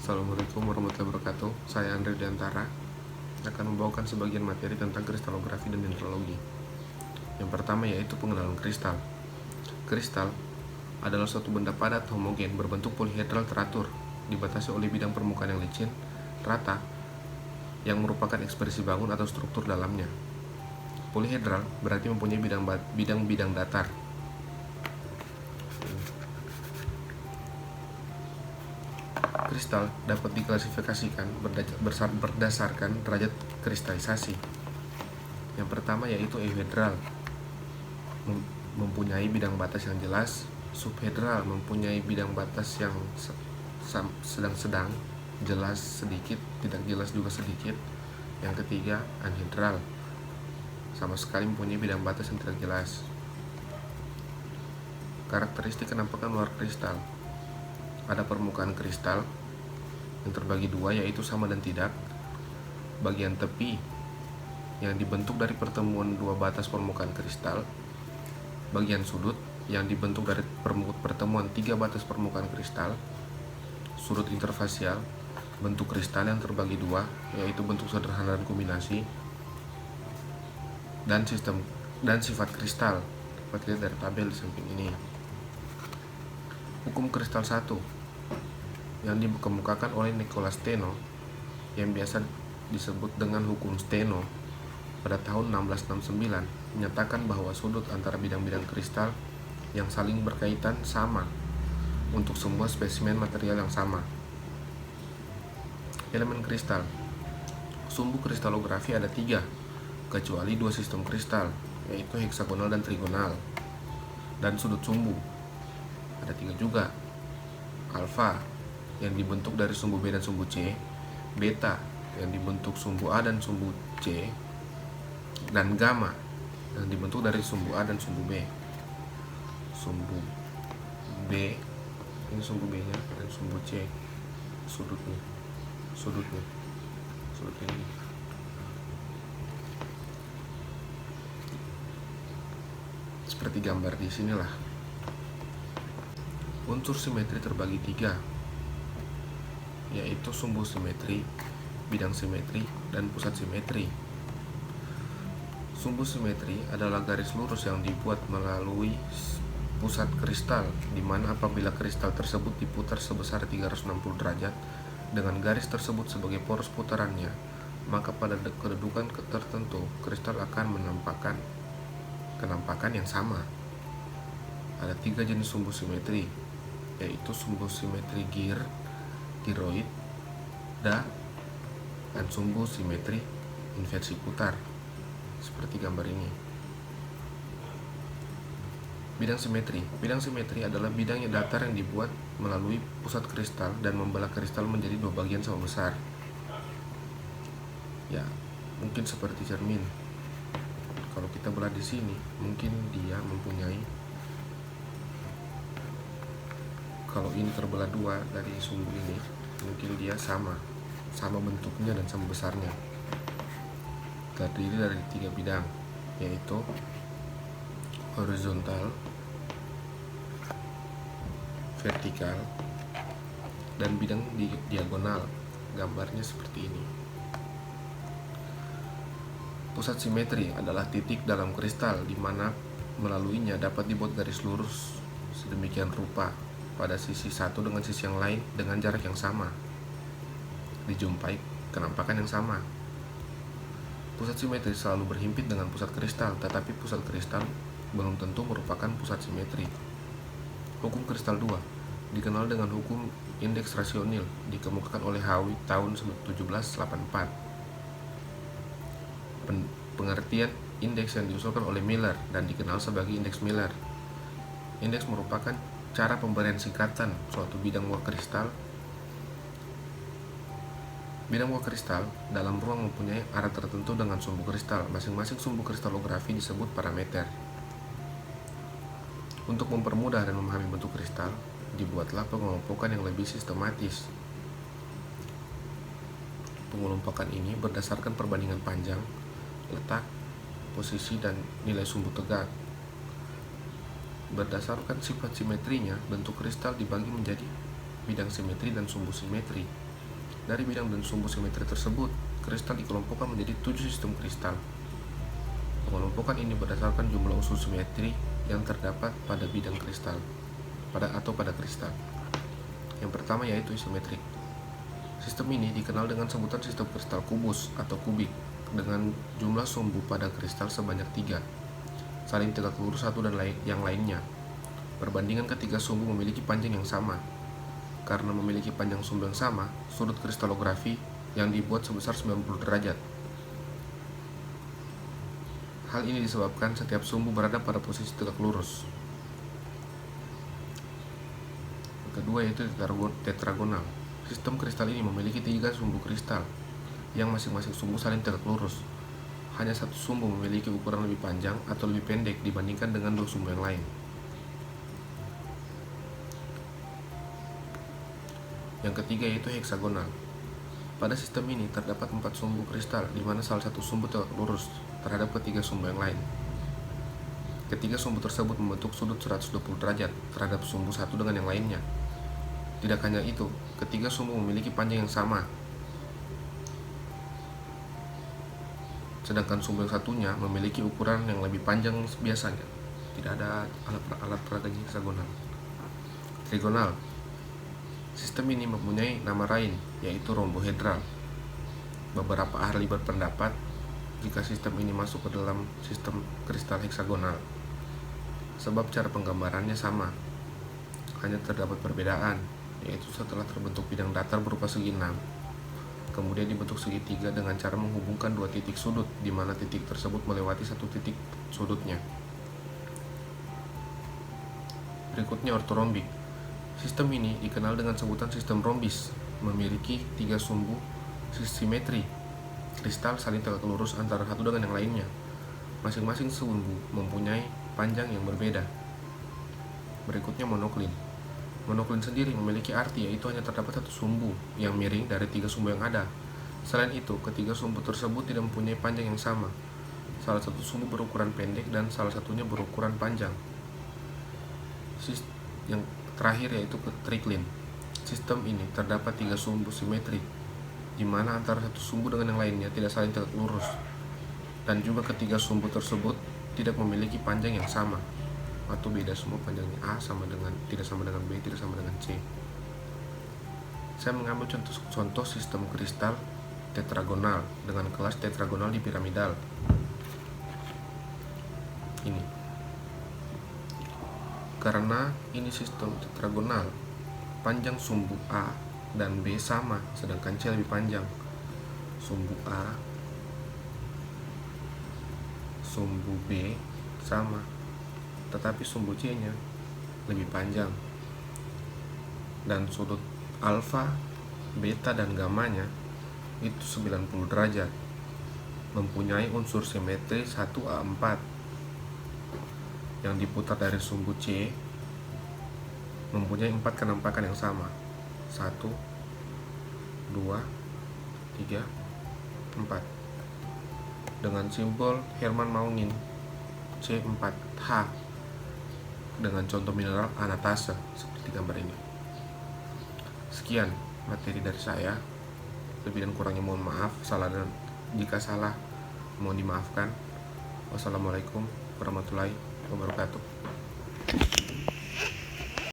Assalamualaikum warahmatullahi wabarakatuh. Saya Andre Diantara akan membawakan sebagian materi tentang kristalografi dan dendrologi. Yang pertama yaitu pengenalan kristal. Kristal adalah suatu benda padat homogen berbentuk polihedral teratur, dibatasi oleh bidang permukaan yang licin, rata, yang merupakan ekspresi bangun atau struktur dalamnya. Polihedral berarti mempunyai bidang-bidang datar. Kristal dapat diklasifikasikan berdasarkan derajat kristalisasi. Yang pertama yaitu euhedral, mempunyai bidang batas yang jelas. Subhedral mempunyai bidang batas yang sedang-sedang, jelas sedikit, tidak jelas juga sedikit. Yang ketiga anhedral, sama sekali mempunyai bidang batas yang tidak jelas. Karakteristik penampakan luar kristal. Ada permukaan kristal yang terbagi dua, yaitu sama dan tidak. Bagian tepi yang dibentuk dari pertemuan dua batas permukaan kristal. Bagian sudut yang dibentuk dari pertemuan tiga batas permukaan kristal. Sudut interfasial, bentuk kristal yang terbagi dua, yaitu bentuk sederhana dan kombinasi. Dan sifat kristal dapat dilihat dari tabel di samping ini. Hukum kristal 1 yang dikemukakan oleh Nicola Steno, yang biasa disebut dengan hukum Steno, pada tahun 1669 menyatakan bahwa sudut antara bidang-bidang kristal yang saling berkaitan sama untuk semua spesimen material yang sama. Elemen kristal. Sumbu kristalografi ada 3, kecuali 2 sistem kristal, yaitu heksagonal dan trigonal. Dan sudut sumbu ada 3 juga. Alfa yang dibentuk dari sumbu B dan sumbu C, beta yang dibentuk sumbu A dan sumbu C, dan gamma yang dibentuk dari sumbu A dan sumbu B. Sumbu B, ini sumbu B nya, dan sumbu C sudutnya ini. Seperti gambar di sinilah. Unsur simetri terbagi 3, yaitu sumbu simetri, bidang simetri, dan pusat simetri. Sumbu simetri adalah garis lurus yang dibuat melalui pusat kristal, di mana apabila kristal tersebut diputar sebesar 360 derajat dengan garis tersebut sebagai poros putarannya, maka pada kedudukan tertentu kristal akan kenampakan yang sama. Ada 3 jenis sumbu simetri, yaitu sumbu simetri giroid, dan sumbu simetri inversi putar, seperti gambar ini. Bidang simetri adalah bidang yang datar yang dibuat melalui pusat kristal dan membelah kristal menjadi 2 bagian sama besar. Ya, mungkin seperti cermin. Kalau kita belah di sini, mungkin dia mempunyai, kalau ini terbelah 2 dari sumbu ini, mungkin dia sama bentuknya dan sama besarnya. Terdiri dari 3 bidang, yaitu horizontal, vertikal, dan bidang diagonal. Gambarnya seperti ini. Pusat simetri adalah titik dalam kristal di mana melaluinya dapat dibuat garis lurus sedemikian rupa pada sisi satu dengan sisi yang lain dengan jarak yang sama, dijumpai kenampakan yang sama. Pusat simetri selalu berhimpit dengan pusat kristal, tetapi pusat kristal belum tentu merupakan pusat simetri. Hukum kristal 2 dikenal dengan hukum indeks rasional, dikemukakan oleh Howitt tahun 1784. Pengertian indeks yang diusulkan oleh Miller dan dikenal sebagai indeks Miller. Indeks merupakan cara pemberian singkatan suatu bidang uang kristal. Bidang uang kristal dalam ruang mempunyai arah tertentu dengan sumbu kristal. Masing-masing sumbu kristalografi disebut parameter. Untuk mempermudah dan memahami bentuk kristal, dibuatlah pengelompokan yang lebih sistematis. Pengelompokan ini berdasarkan perbandingan panjang, letak, posisi, dan nilai sumbu tegak. Berdasarkan sifat simetrinya, bentuk kristal dibagi menjadi bidang simetri dan sumbu simetri. Dari bidang dan sumbu simetri tersebut, kristal dikelompokkan menjadi 7 sistem kristal. Pengelompokan ini berdasarkan jumlah unsur simetri yang terdapat pada bidang kristal, pada kristal. Yang pertama yaitu isometrik. Sistem ini dikenal dengan sebutan sistem kristal kubus atau kubik, dengan jumlah sumbu pada kristal sebanyak 3, saling tegak lurus satu dan yang lainnya. Perbandingan ketiga sumbu memiliki panjang yang sama. Karena memiliki panjang sumbu yang sama, sudut kristalografi yang dibuat sebesar 90 derajat. Hal ini disebabkan setiap sumbu berada pada posisi tegak lurus. Yang kedua yaitu tetragonal. Sistem kristal ini memiliki 3 sumbu kristal yang masing-masing sumbu saling tegak lurus. Hanya satu sumbu memiliki ukuran lebih panjang atau lebih pendek dibandingkan dengan 2 sumbu yang lain. Yang ketiga yaitu heksagonal. Pada sistem ini terdapat 4 sumbu kristal, di mana salah satu sumbu tegak lurus terhadap ketiga sumbu yang lain. Ketiga sumbu tersebut membentuk sudut 120 derajat terhadap sumbu satu dengan yang lainnya. Tidak hanya itu, ketiga sumbu memiliki panjang yang sama. Sedangkan sumbu yang satunya memiliki ukuran yang lebih panjang biasanya. Tidak ada alat peraganya heksagonal. Trigonal. Sistem ini mempunyai nama lain, yaitu rombohedral. Beberapa ahli berpendapat jika sistem ini masuk ke dalam sistem kristal heksagonal, sebab cara penggambarannya sama. Hanya terdapat perbedaan, yaitu setelah terbentuk bidang datar berupa segi 6, kemudian dibentuk segitiga dengan cara menghubungkan 2 titik sudut, di mana titik tersebut melewati satu titik sudutnya. Berikutnya ortorombik. Sistem ini dikenal dengan sebutan sistem rombis, memiliki 3 sumbu simetri kristal saling tegak lurus antara satu dengan yang lainnya. Masing-masing sumbu mempunyai panjang yang berbeda. Berikutnya monoklin. Monoklin sendiri memiliki arti, yaitu hanya terdapat satu sumbu yang miring dari 3 sumbu yang ada. Selain itu, ketiga sumbu tersebut tidak mempunyai panjang yang sama. Salah satu sumbu berukuran pendek dan salah satunya berukuran panjang. Yang terakhir yaitu triklin. Sistem ini terdapat 3 sumbu simetri, di mana antara satu sumbu dengan yang lainnya tidak saling tegak lurus, dan juga ketiga sumbu tersebut tidak memiliki panjang yang sama, atau beda semua panjangnya. A tidak sama dengan B, tidak sama dengan C. Saya mengambil contoh sistem kristal tetragonal dengan kelas tetragonal di piramidal. Ini karena ini sistem tetragonal, panjang sumbu A dan B sama, sedangkan C lebih panjang. Sumbu A, sumbu B sama, tetapi sumbu C-nya lebih panjang. Dan sudut alfa, beta, dan gamanya itu 90 derajat. Mempunyai unsur simetri 1A4. Yang diputar dari sumbu C mempunyai 4 kenampakan yang sama. 1, 2, 3, 4. Dengan simbol Hermann-Maunin C4H dengan contoh mineral anatase seperti gambar ini. Sekian materi dari saya. Lebih dan kurangnya mohon maaf. Jika salah mohon dimaafkan. Wassalamualaikum warahmatullahi wabarakatuh.